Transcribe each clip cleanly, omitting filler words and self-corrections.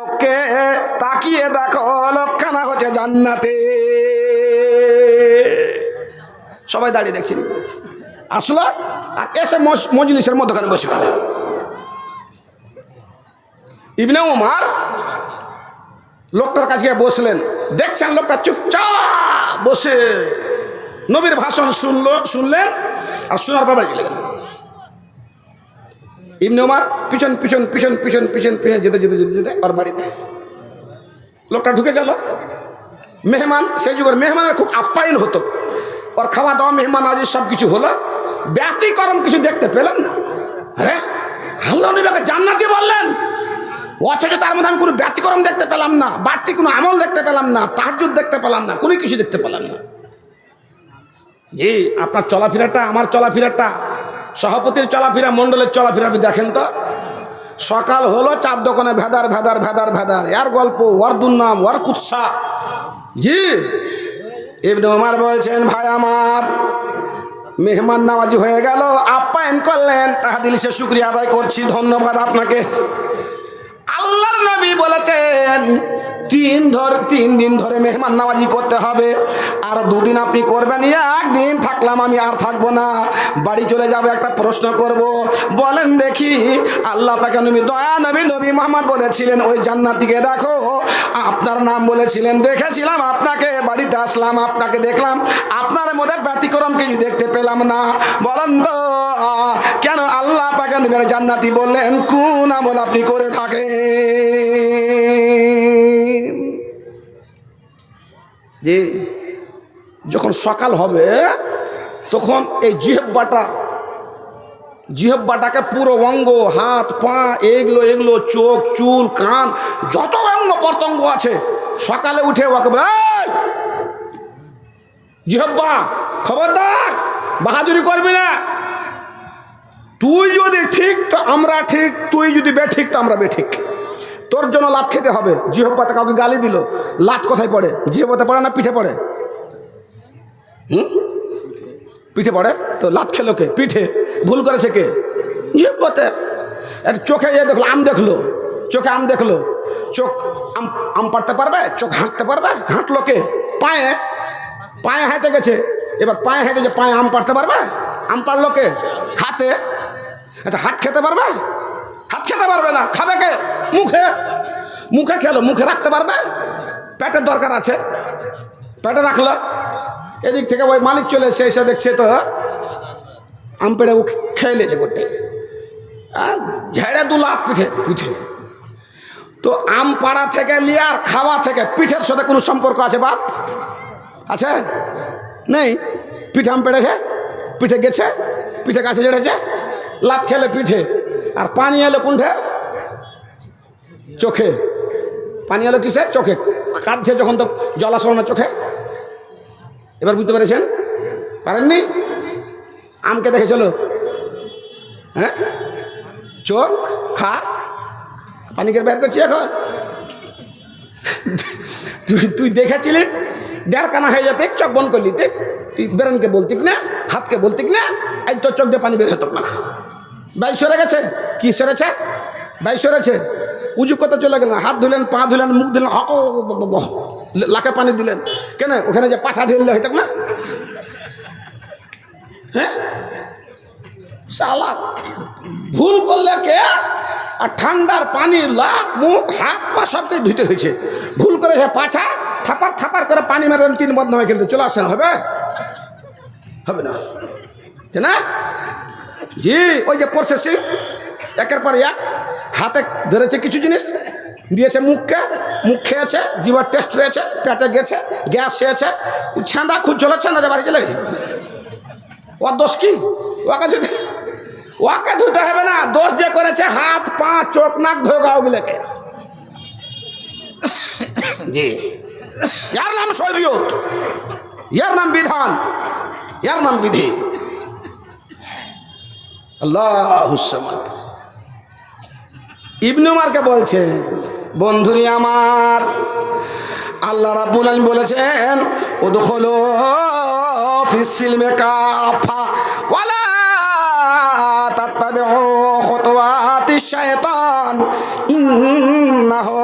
ওকে তাকিয়ে দেখো লোকখানা হচ্ছে জান্নাতে। সবাই দাঁড়িয়ে দেখছেন, আসলো আর এসে মজলিসের মধ্যখানে বসে গেল। ইবনে উমর লোকটার কাছে গিয়ে বসলেন। দেখছেন লোকটা চুপচাপ বসে নবীর ভাষণ শুনলেন আর শোনার পর বাড়ি গেলেন। ইবনে উমর পিছন পিছন পিছন পিছন পিছন পিছন যেতে যেতে যেতে যেতে ওর বাড়িতে লোকটা ঢুকে গেল। মেহমান, সেই যুগের মেহমানের খুব আপ্যায়ন হতো। ওর খাওয়া দাওয়া মেহমান আজ সব কিছু হলো, ব্যতিক্রম কিছু দেখতে পেলেন না। আরে আল্লাহ নবীকে জান্নাতি বললেন, অথচ তার মধ্যে আমি কোনো ব্যতিক্রম দেখতে পেলাম না, বাড়তি কোনো আমল দেখতে পেলাম না, তাহাজ্জুদ দেখতে পেলাম না, কোনো কিছু দেখতে পেলাম না। জি, আপনার চলাফেরাটা আমার চলাফেরাটা, সভাপতির চলাফেরা, মণ্ডলের চলাফেরা দেখেন তো। সকাল হলো চার দোকানে ভেদার ভেদার ভেদার ভেদার, এর গল্প, ওর দুর্নাম, ওর কুৎসা। জি, ইবনে উমর বলছেন, ভাই আমার মেহমান নামাজি হয়ে গেল, আপ্যায়ন করলেন, তাহদিল সে শুকরিয়া আদায় করছি, ধন্যবাদ আপনাকে। আল্লাহর নবী বলেছেন 3 দিন ধরে মেহমান নামাজি করতে হবে, আর 2 দিন আপনি করবেন, একদিন থাকলাম আমি আর থাকবো না, বাড়ি চলে যাবো। একটা প্রশ্ন করব, বলেন দেখি, আল্লাহ পাক নবী দয়া নবী নবী মুহাম্মদ বলেছিলেন ওই জান্নাতীকে দেখো, আপনার নাম বলেছিলেন, দেখেছিলাম আপনাকে, বাড়িতে আসলাম আপনাকে দেখলাম, আপনার মধ্যে ব্যতিক্রম কিছু দেখতে পেলাম না, বলেন তো কেন আল্লাহ পাক নবী জান্নাতী বললেন? কোন আমল আপনি করে থাকেন? যে যখন সকাল হবে তখন এই জিহ্বাটাকে পুরো অঙ্গ, হাত পা, এগুলো এগুলো, চোখ চুল কান, যত অঙ্গ প্রত্যঙ্গ আছে, সকালে উঠে ওকে জিহ্বা খবরদার, বাহাদুরি করবি না, তুই যদি ঠিক তো আমরা ঠিক, তুই যদি বেঠিক তো আমরা বেঠিক, তোর জন্য লাত খেতে হবে। জিহ্বাতে কাউকে গালি দিল, লাত কোথায় পড়ে? জিহ্বাতে পড়ে না পিঠে পড়ে? পিঠে পড়ে তো লাত খেলো কে? পিঠে। ভুল করেছে কে? জিহ্বাতে। চোখে দেখলো আম, দেখলো চোখে আম দেখলো, চোখ আম পাড়তে পারবে? চোখ হাঁটতে পারবে? হাঁটলো কে? পায়ে হেঁটে গেছে, এবার পায়ে হেঁটে যে পায়ে আম পাড়তে পারবে? আম পাড়লো কে? হাতে। আচ্ছা, হাত খেতে পারবে? হাত খেতে পারবে না, খাবে কে? মুখে খেলো, মুখে রাখতে পারবে? পেটের দরকার আছে, পেটে রাখলো। এদিক থেকে ওই মালিক চলে এসে দেখছে তো আম পেড়ে ও খেয়ে লেছে গোটে, ঝেড়ে 2 লাখ পিঠে। তো আম পাড়া থেকে নিয়ে আর খাওয়া থেকে পিঠের সাথে কোনো সম্পর্ক আছে বাপ? আছে? নেই। পিঠে আম পেড়েছে, পিঠে গেছে, পিঠে গাছে জড়েছে, লাত খেলে পিঠে, আর পানি এলো কোনঠে? চোখে। পানি এলো কিসে? চোখে। কাঁদছে যখন তো জল আসলো না চোখে। এবার বুঝতে পেরেছেন? পারেননি? আমকে দেখে চলো, হ্যাঁ, চোখ খা, পানিকে বের করছি এখন। তুই দেখেছিলি 1.5 কানা হয়ে যেতে, চোখ বন্ধ করলি, তুই বেরেনকে বলতিক না, হাতকে বলতিক না, এই তোর চোখ দিয়ে পানি বের হতো না। বাইক সরে গেছে। কি সরেছে? বাইক সরেছে। উজু করতে চলে গেলেন, হাত ধুলেন, পা ধুলেন, মুখ ধুলেন, লাখে পানি দিলেন কেন? ওখানে যে পাছা ধুলে হইত না? হ্যাঁ, শালা ভুল করলে কে? আর ঠান্ডার পানি লাখ মুখ হাত পা সবকে ধুতে হয়েছে। ভুল করে সে পাছা থাপার থাপার করে পানি মারেন, 3 বদনামে কিন্তু চলে আসেন, হবে? হবে না, না? জি, ওই যে প্রসেসিং, একের পর এক হাতে ধরেছে কিছু জিনিস, দিয়েছে মুখ খেয়েছে, জিভার টেস্ট হয়েছে, পেটে গেছে, গ্যাস হয়েছে, ছাঁদা খুব চলেছে না, বাড়ি চলে গেছে। ওর দোষ কি? ওকে ধুতে হবে না, দোষ যে করেছে হাত পা চোখ নাক ধোয় গাও গুলোকে। জি, ইয়ার নাম শরীয়ত, ইয়ার নাম বিধান, ইয়ার নাম বিধি। আল্লাহুস সামাদ। ইবনে উমরকে বলছেন, বন্ধুরি আমার, আল্লাহ রাব্বুল আলামিন বলেছেন, উদখুলু ফিস সিলমি কাফা ওয়ালা তাত্তাবিউ খুতুওয়াতিশ শাইতান ইন্নাহু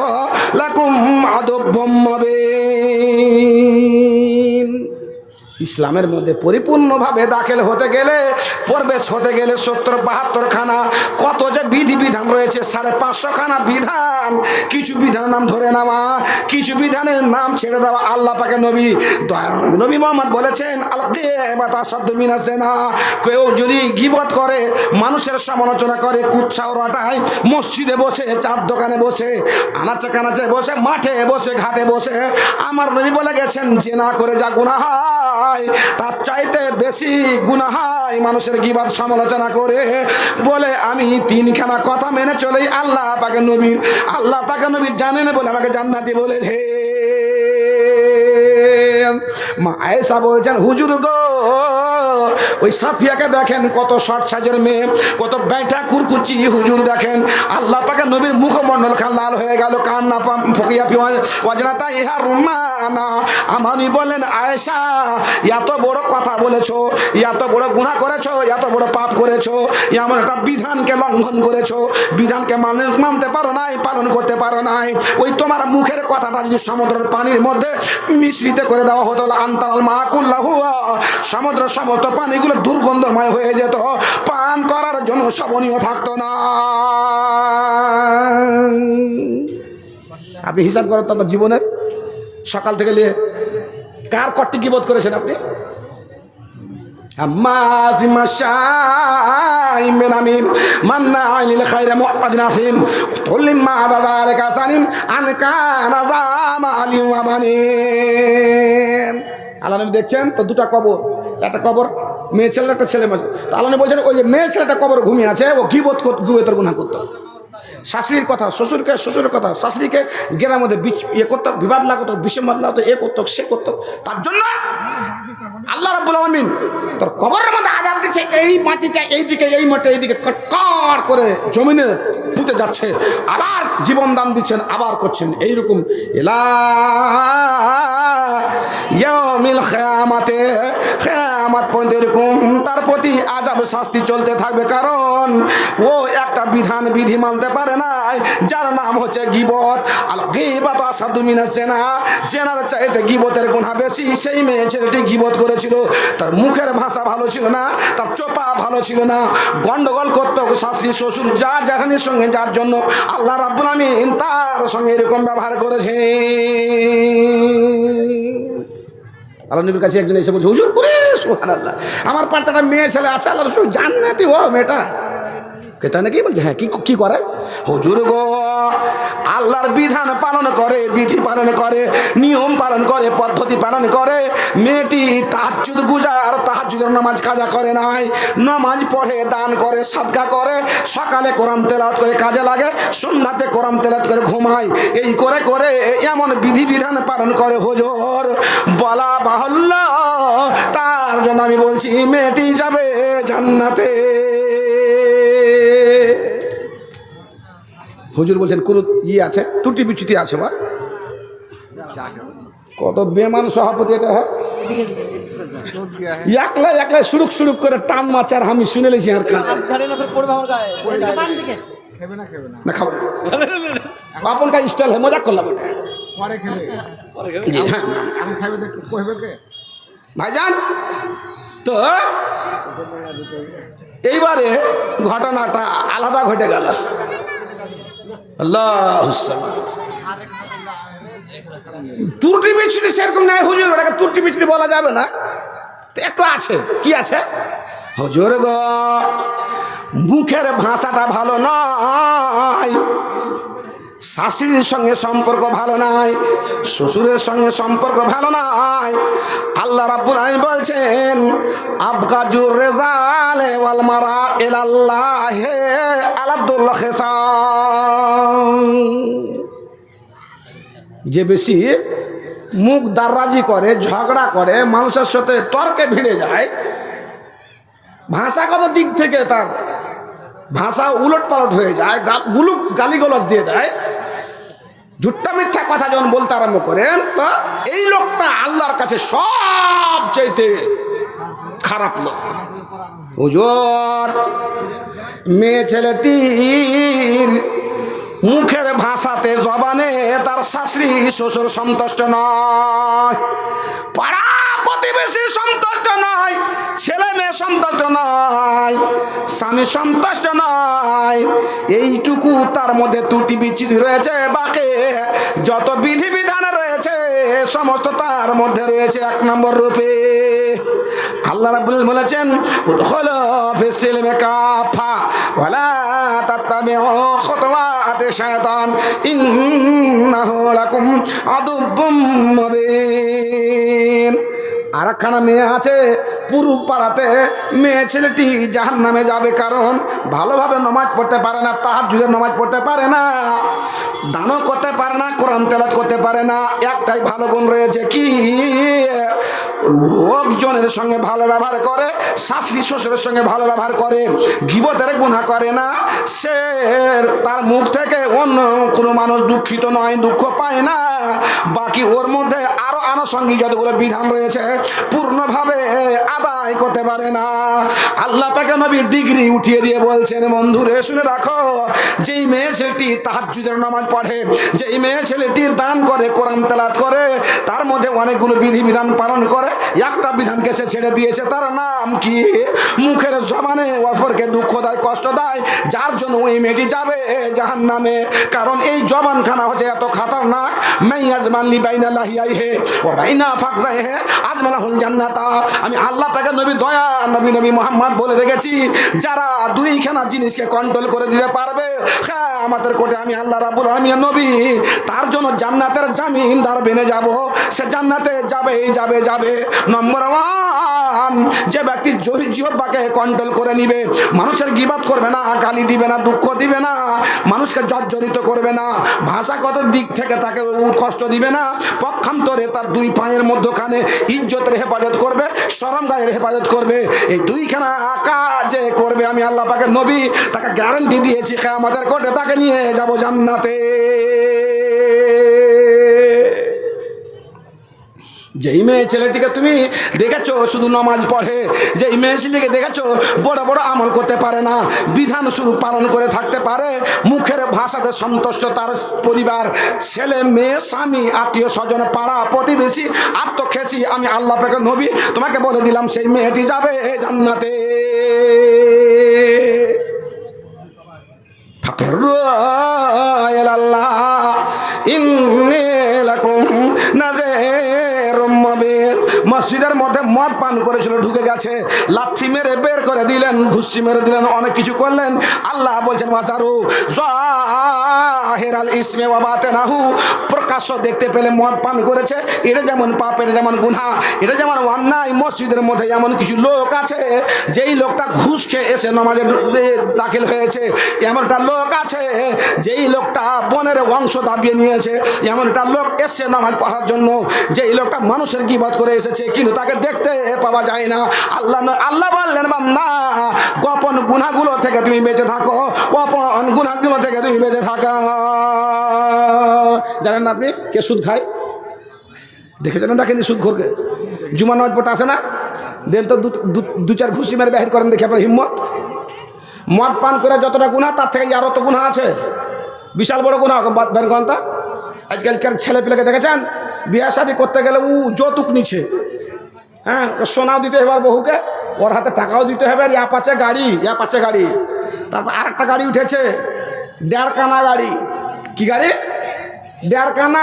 লাকুম আদুব্বুম মুবিন। ইসলামের মধ্যে পরিপূর্ণভাবে দাখিল হতে গেলে, প্রবেশ হতে গেলে ৭০-৭২ খানা কত যে বিধিবিধান রয়েছে, ৫৫০ খানা বিধান। কিছু বিধানের নাম ধরে নেওয়া, কিছু বিধানের নাম ছেড়ে দেওয়া। আল্লাহ পাকে নবী দয়ার নবী মোহাম্মদ বলেছেন, আল গীবাত আসাদ্দু মিনাজ জিনা। কেউ যদি গীবত করে, মানুষের সমালোচনা করে, কুৎসা রটায়, মসজিদে বসে, চার দোকানে বসে, আনাচে কানাচে বসে, মাঠে বসে, ঘাটে বসে, আমার নবী বলে গেছেন জিনা করে যা গুনাহ হয় তার চাইতে বেশি গুনাহ হয় মানুষের গীবত সমালোচনা করে। বলে আমি তিনখানা কথা মেনে চলেই আল্লাহ পাকে নবীর জানেন বলে আমাকে জান্নাতি বলেছে। মা আয়েশা বলছেন, হুজুর গো, ওই সাফিয়াকে দেখেন, কত শর্ট সাইজের মেয়ে, কত ব্যাটা কুরকুচি। হুজুর দেখেন আল্লাহ পাকে নবীর মুখমণ্ডল খান লাল হয়ে গেল, কান্না ফকিয়া ওয়াজনাতা ইহা রুমানা। আমানি বলেন, আয়েশা এত বড় কথা বলেছো, এত বড় গুনাহ করেছো, এত বড় পাপ করেছো, এমন একটা বিধানকে লঙ্ঘন করেছো, বিধানকে মানতে পারো নাই, পালন করতে পারো নাই। ওই তোমার মুখের কথাটা যদি সমুদ্রের পানির মধ্যে মিশ্রিত করে দেওয়া হতো, আনতাল মাকুল্লাহু, সমুদ্রের সমস্ত পানিগুলো দুর্গন্ধময় হয়ে যেত, পান করার জন্য শোভনীয় থাকতো না। আপনি হিসাব করেন তো আপনার জীবনের সকাল থেকে নিয়ে কার কট্টি গীবত করেছেন আপনি? আল্লাহ নবী দেখছেন তো দুটা কবর, একটা কবর মেয়ে ছেলে, একটা ছেলে মেয়ে। তো আল্লাহ নবী বলছেন, ওই যে মেয়ে ছেলেটা কবর ঘুমিয়ে আছে, ও গীবতের গুনাহ করতো। শাশুড়ির কথা, শ্বশুরের কথা, শাশুড়িকে গেরার মধ্যে ইয়ে করতো, বিবাদ লাগতো, বিসম্বাদ লাগতো, এ করতো, সে করতো। তার জন্য আল্লাহ রাব্বুল আলামিন তোর কবরের মধ্যে আযাব দিচ্ছে। এই মাটিটা এইদিকে, এই মাটি এইদিকে কটকট করে জমিনে পুঁতে যাচ্ছে, আবার জীবন দান দিচ্ছেন, আবার করছেন। এইরকম ইলা ইয়াউমিল কিয়ামাতে, কিয়ামত পর্যন্ত এরকম তার প্রতি আযাব শাস্তি চলতে থাকবে। কারণ ও একটা বিধি মানতে পারে নাই, যার নাম হচ্ছে গীবত। আল গীবাতু আসাদ্দু মিনাজ জিনা, জিনার চাইতে গীবতের গুনাহ বেশি। সেই মেয়ে ছেলেটি গীবত করেছিল, তার মুখের ভাষা ভালো ছিল না, তার চোপা ভালো ছিল না, গন্ডগোল করতো শাশুড়ি শ্বশুর যা জ্যাঠানির সঙ্গে, যার জন্য আল্লাহ রাব্বুল আমিন তার সঙ্গে এরকম ব্যবহার করেছে। আল্লাহ নবীর কাছে একজন এসে বলছে, হুজুর পুরে সুবহানাল্লাহ, আমার পাল্টাটা মেয়ে ছেলে আছে, আল্লাহ রসুল জান্নাতি ও মেয়েটা। কেতা নাকি বলছে, হ্যাঁ কি করে? হুজুর গো, আল্লাহর বিধান পালন করে, বিধি পালন করে, নিয়ম পালন করে, পদ্ধতি পালন করে। মেয়েটি তাহাজ্জুদ গুজার, তাহাজ্জুদের নামাজ কাজা করে নাই, নামাজ পড়ে, দান করে, সাদকা করে, সকালে কোরআন তেলাওয়াত করে কাজে লাগে, সন্ধ্যাতে কোরআন তেলাওয়াত করে ঘুমায়। এই করে করে এমন বিধি বিধান পালন করে হুজুর, বলা বাহুল্য। তার জন্য আমি বলছি, মেয়েটি যাবে জান্নাতে। হুজুর বলছেন কোন আছে, ত্রুটি বিচ্যুতি আছে বা কত বেমান সভাপতি এটা। হ্যাঁ, একলাই সুরুক করে টান মাচার আমি শুনে লেছি। আর না খাবো আপন কাজ স্টাইল হয়, মজা করলাম ওটা। ভাইজান, তো এইবারে ঘটনাটা আলাদা ঘটে গেল। ত্রুটি বিচ্যুতি সেরকম নাই হুজুর, ওটাকে ত্রুটি বিচ্যুতি বলা যাবে না, তো একটু আছে। কি আছে? হুজুর গো, মুখের ভাষাটা ভালো নয়, শাশুড়ির সঙ্গে সম্পর্ক ভালো নাই, শ্বশুরের সঙ্গে সম্পর্ক ভালো নাই। আল্লাহ রাব্বুল আলামিন বলছেন, আবগাজুর রিজাল ওয়াল মারা ইলাল্লাহ আলাদুল খিসাম। যে বেশি মুখ দারাজি করে, ঝগড়া করে, মানুষের সাথে তর্কে ভিড়ে যায়, ভাষাগত দিক থেকে তার ভাষা উলট পালট হয়ে যায়, গালিগালাজ দিয়ে দেয়, ঝুট্টা মিথ্যা কথা যখন বলতে আরম্ভ করেন, তো এই লোকটা আল্লাহর কাছে সবচাইতে খারাপ লোক। হুজুর, মেয়ে ছেলেটির মুখের ভাষাতে জবানে তার শাশুড়ি শ্বশুর সন্তুষ্ট নয়, পাড়া প্রতিবেশী সন্তুষ্ট নয়, ছেলে মেয়ে সন্তুষ্ট নয়, স্বামী সন্তুষ্ট নয়, এইটুকু তার মধ্যে ত্রুটি বিচ্যুতি রয়েছে। বাকি যত বিধিবিধান রয়েছে সমস্ত তার মধ্যে রয়েছে এক নম্বর রূপে। আল্লাহ রাব্বুল আলামিন বলেছেন, উদখুলু ফিস সিলমি কাফা ওয়া লা তাত্তাবিউ খুতুওয়াতি শাইতান ইন্নাহু লাকুম আদুব্বুম মুবিন। আর একখানা মেয়ে আছে পুরো পাড়াতে, মেয়ে ছেলেটি জাহান্নামে যাবে, কারণ ভালোভাবে নামাজ পড়তে পারে না, তাহাজ্জুদের নামাজ পড়তে পারে না, দানও করতে পারে না, কোরআন তেলাওয়াত করতে পারে না। একটাই ভালো গুণ রয়েছে, কি? লোকজনের সঙ্গে ভালো ব্যবহার করে, শাশুড়ি শ্বশুরের সঙ্গে ভালো ব্যবহার করে, গীবতের গুনাহ করে না। সে তার মুখ থেকে অন্য কোনো মানুষ দুঃখিত নয়, দুঃখ পায় না। বাকি ওর মধ্যে আরো আনুষঙ্গিক যতগুলো বিধান রয়েছে পূর্ণভাবে আদায় করতে পারে না। আল্লাহ পাক নবীর ডিগ্রি উঠিয়ে দিয়ে বলছেন, বন্ধুরে শুনে রাখো, যেই মেয়ে ছেলেটি তাহাজ্জুদের নামাজ পড়ে, যেই মেয়ে ছেলেটি দান করে, কোরআন তেলাওয়াত করে, তার মধ্যে অনেকগুলো বিধিবিধান পালন করে, একটা বিধানকে সে ছেড়ে দিয়েছে, তার নাম কি? মুখের জবানে অপরকে দুঃখ দেয়, কষ্ট দেয়, যার জন্য ওই মেয়েটি যাবে জাহান্নামে। কারণ এই জবানখানা হচ্ছে এত খাতারনাক। মাইয়াজমানলি বাইনা লাহিয়াইহে ও বাইনা ফাকজাইহে আজমালাহুল জান্নাতা। আমি আল্লাহ পাকের নবী দয়া নবী মুহাম্মদ বলে রেখেছি, যারা দুইখানা জিনিসকে কন্ট্রোল করে দিতে পারবে, হ্যাঁ আমাদের কোটে আমি আল্লাহ রাব্বুল আলামিন নবী তার জন্য জান্নাতের জামিনদার বেনে যাব। সে জান্নাতে যাবে। নম্বর 1, যে ব্যক্তি জিহ্বাকে কন্ট্রোল করে নিবে, মানুষের গীবত করবে না, গালি দিবে না, দুঃখ দিবে না, মানুষকে জর্জরিত করবে না, ভাষাগত দিক থেকে তাকে কষ্ট দিবে না, পক্ষান্তরে তার দুই পায়ের মধ্যখানে ইজ্জতের হেফাজত করবে, শরম গায়ের হেফাজত করবে। এই দুইখানা কাজে করবে, আমি আল্লাহ পাকের নবী তাকে গ্যারান্টি দিয়েছি, কিয়ামতের কোটে তাকে নিয়ে যাব জান্নাতে। যেই মেয়ে ছেলেটিকে তুমি দেখেছো শুধু নামাজ পড়ে, যেই মেয়ে ছেলেকে দেখেছো বড় বড় আমল করতে পারে না, বিধান শুরু পালন করে থাকতে পারে, মুখের ভাষাতে সন্তুষ্ট তার পরিবার, ছেলে মেয়ে, স্বামী, আত্মীয় স্বজন, পাড়া প্রতিবেশী, আত্মখেসি, আমি আল্লাহ পাকের নবী তোমাকে বলে দিলাম সেই মেয়েটি যাবে জান্নাতে। মসজিদের মধ্যে মদ পান করেছিল, ঢুকে গেছে, লাথি মেরে বের করে দিলেন, ঘুষি মেরে দিলেন, অনেক কিছু করলেন। আল্লাহ বলছেন, ওয়াজারু যাহিরাল ইসমি ওয়া বাতিনাহু, প্রকাশ্য দেখতে পেলে মদ পান করেছে, এটা যেমন পাপ, এটা যেমন গুনাহ, এটা যেমন অন্যায়। মসজিদের মধ্যে এমন কিছু লোক আছে, যেই লোকটা ঘুষ খেয়ে এসে নামাজে দাখিল হয়েছে, এমনটা লোক আছে যেই লোকটা বনের অংশ দাবিয়ে নিয়েছে, এমনটা লোক এসছে নামাজ পড়ার জন্য, যেই লোকটা মানুষের গীবত করে এসেছে কিন্তু তাকে দেখতে পাওয়া যায় না। আল্লাহ বললেন, বান্দা গোপন গুনাহগুলো থেকে তুমি বেঁচে থাকো, গোপন গুনাহগুলো থেকে তুমি বেঁচে থাকো। জানেন না আপনি কে সুদ খায়? দেখেছেন না? দেখেন সুদখোরকে জুমা নামাজ পড়তে আসে না, দেন তো দু চার ঘুষি মেরে বাহির করেন, দেখি আপনার হিম্মত। মদ পান করে যতটা গুনাহ, তার থেকে আরও তো গুনাহ আছে, বিশাল বড় গুনাহ। বের করেন তা। আজকালকার ছেলে পেলেকে দেখেছেন বিয়ে শাদি করতে গেলে ও যৌতুক নিচ্ছে, হ্যাঁ, সোনাও দিতে হবে আর বহুকে, ওর হাতে টাকাও দিতে হবে, আর অ্যাপাচে গাড়ি, তারপর আর একটা গাড়ি উঠেছে, 1.5 কানা গাড়ি। কি গাড়ি? 1.5 কানা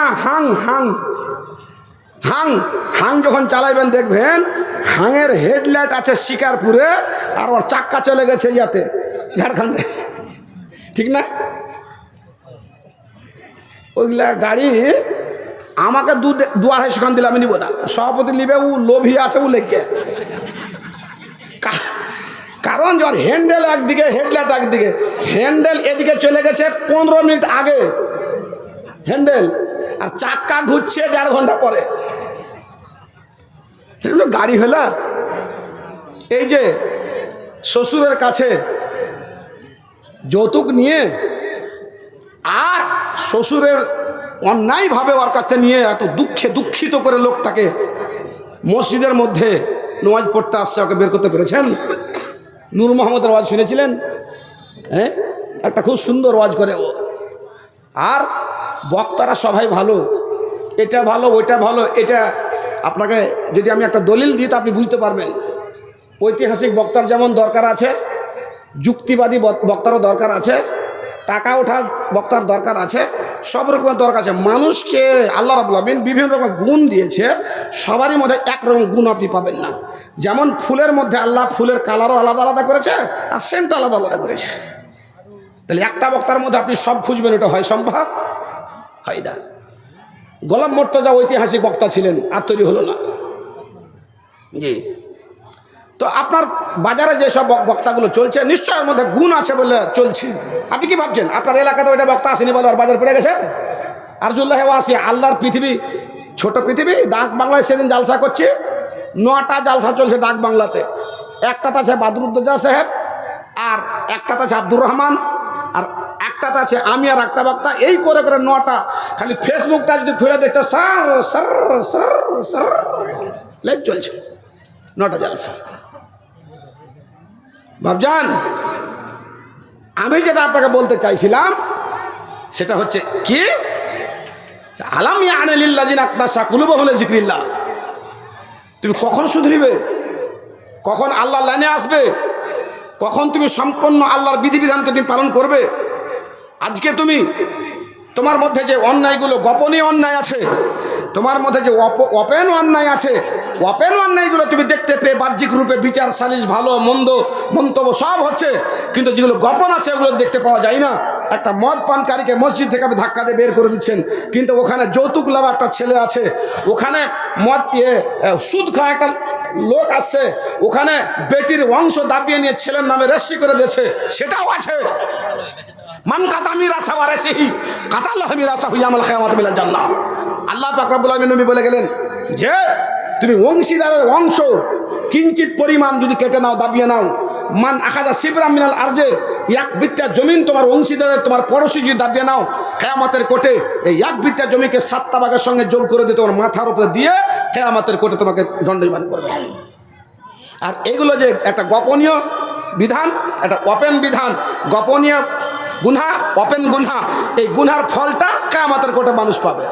হাং যখন চালাইবেন দেখবেন হাঙের হেডলাইট আছে শিকারপুরে, আর ওর চাক্কা চলে গেছে ইয়াতে ঝাড়খণ্ডে, ঠিক না? ওইগুলা গাড়ি আমাকে 2-2.5 খান দিলে আমি নিব না, সভাপতি নিবে, ও লোভী আছে, ও লেগে। কারণ যখন হ্যান্ডেল একদিকে, হেডলাইট একদিকে, হ্যান্ডেল এদিকে চলে গেছে 15 মিনিট আগে হ্যান্ডেল, আর চাক্কা ঘুরছে 1.5 ঘন্টা পরে। গাড়ি হলো এই যে শ্বশুরের কাছে যৌতুক নিয়ে, আর শ্বশুরের অন্যায়ভাবে ওর কাছে নিয়ে এত দুঃখিত করে লোকটাকে মসজিদের মধ্যে নামাজ পড়তে আসছে, ওকে বের করতে পেরেছেন? নূর মোহাম্মদের ওয়াজ শুনেছিলেন? হ্যাঁ, একটা খুব সুন্দর ওয়াজ করে ও, আর বক্তারা সবাই ভালো, এটা ভালো ওইটা ভালো। এটা আপনাকে যদি আমি একটা দলিল দিই তো আপনি বুঝতে পারবেন। ঐতিহাসিক বক্তার যেমন দরকার আছে, যুক্তিবাদী বক্তারও দরকার আছে, টাকা ওঠার বক্তার দরকার আছে, সব রকমের দরকার আছে। মানুষকে আল্লাহ রাব্বুল আলামিন বিভিন্ন রকম গুণ দিয়েছে, সবারই মধ্যে একরকম গুণ আপনি পাবেন না। যেমন ফুলের মধ্যে আল্লাহ ফুলের কালারও আলাদা আলাদা করেছে আর সেন্টও আলাদা আলাদা করেছে। তাহলে একটা বক্তার মধ্যে আপনি সব খুঁজবেন, এটা হয় সম্ভব? হয় না। গোলাম মুর্তজা ঐতিহাসিক বক্তা ছিলেন, আর তৈরি হলো না। জি, তো আপনার বাজারে যেসব বক্তাগুলো চলছে নিশ্চয় এর মধ্যে গুণ আছে বলে চলছে। আপনি কি ভাবছেন আপনার এলাকাতে ওইটা বক্তা আসেনি বলে আর বাজার পড়ে গেছে? আরজুল্লাহ ওয়াসি, আল্লাহর পৃথিবী ছোট পৃথিবী। ডাক বাংলায় সেদিন জালসা করছে, 9টা জালসা চলছে ডাক বাংলাতে। একটাতে আছে বাদরুদ্দোজা সাহেব, আর একটাতে আছে আব্দুর রহমান, আর একটাতে আছে আমি আর একটা বক্তা। এই করে করে 9টা। খালি ফেসবুকটা যদি খুলে দেখতে সার সার সার সার লাইভ চলছে, 9টা জালসা। ভাবজান, আমি যেটা আপনাকে বলতে চাইছিলাম সেটা হচ্ছে কি, আলাম ইয়ানে লিল্লাযিনা আকতাসা কুলুবুহুম লিযিকরিল্লাহ। তুমি কখন শুধরিবে, কখন আল্লাহর লাইনে আসবে, কখন তুমি সম্পূর্ণ আল্লাহর বিধিবিধানকে তুমি পালন করবে? আজকে তুমি তোমার মধ্যে যে অন্যায়গুলো, গোপনীয় অন্যায় আছে, তোমার মধ্যে যে ওপেন অন্যায় আছে, ওপেন অন্যায়গুলো তুমি দেখতে পেয়ে বাহ্যিক রূপে বিচার সালিশ ভালো মন্দ মন্তব্য সব হচ্ছে, কিন্তু যেগুলো গোপন আছে ওগুলো দেখতে পাওয়া যায় না। একটা মদ পানকারীকে মসজিদ থেকে আপনি ধাক্কা দিয়ে বের করে দিচ্ছেন, কিন্তু ওখানে যৌতুক লাভ একটা ছেলে আছে, ওখানে মদ সুদ খাওয়া একটা লোক আসছে, ওখানে বেটির অংশ দাবিয়ে নিয়ে ছেলের নামে রেজিস্ট্রি করে দিয়েছে, সেটাও আছে। মান কাতা মিরাসা ওয়ারাসিহি কাতাল্লাহু মিরাসাহু ইয়াউমাল কিয়ামাতি মিনাল জান্নাহ। আল্লাহ পাক রব্বুল আলামিন নবী বলে গেলেন যে তুমি অংশীদারের অংশ কিঞ্চিত পরিমাণ যদি কেটে নাও, দাবিয়ে নাও, মান আখাযা শিবরাম মিনাল আরজে, এক বিত্তা জমিন তোমার অংশীদারের তোমার পড়োশি যদি দাবিয়ে নাও, কিয়ামতের কোর্টে এই এক বিত্তা জমিকে 7টা ভাগের সঙ্গে যোগ করে দিয়ে তোমার মাথার উপরে দিয়ে কিয়ামতের কোর্টে তোমাকে দণ্ডবিধান করবে। আর এগুলো যে একটা গোপনীয় বিধান, একটা ওপেন বিধান, গোপনীয় গুনাহ, ওপেন গুনাহ, এই গুনার ফলটা কিয়ামতের কোর্টে মানুষ পাবে।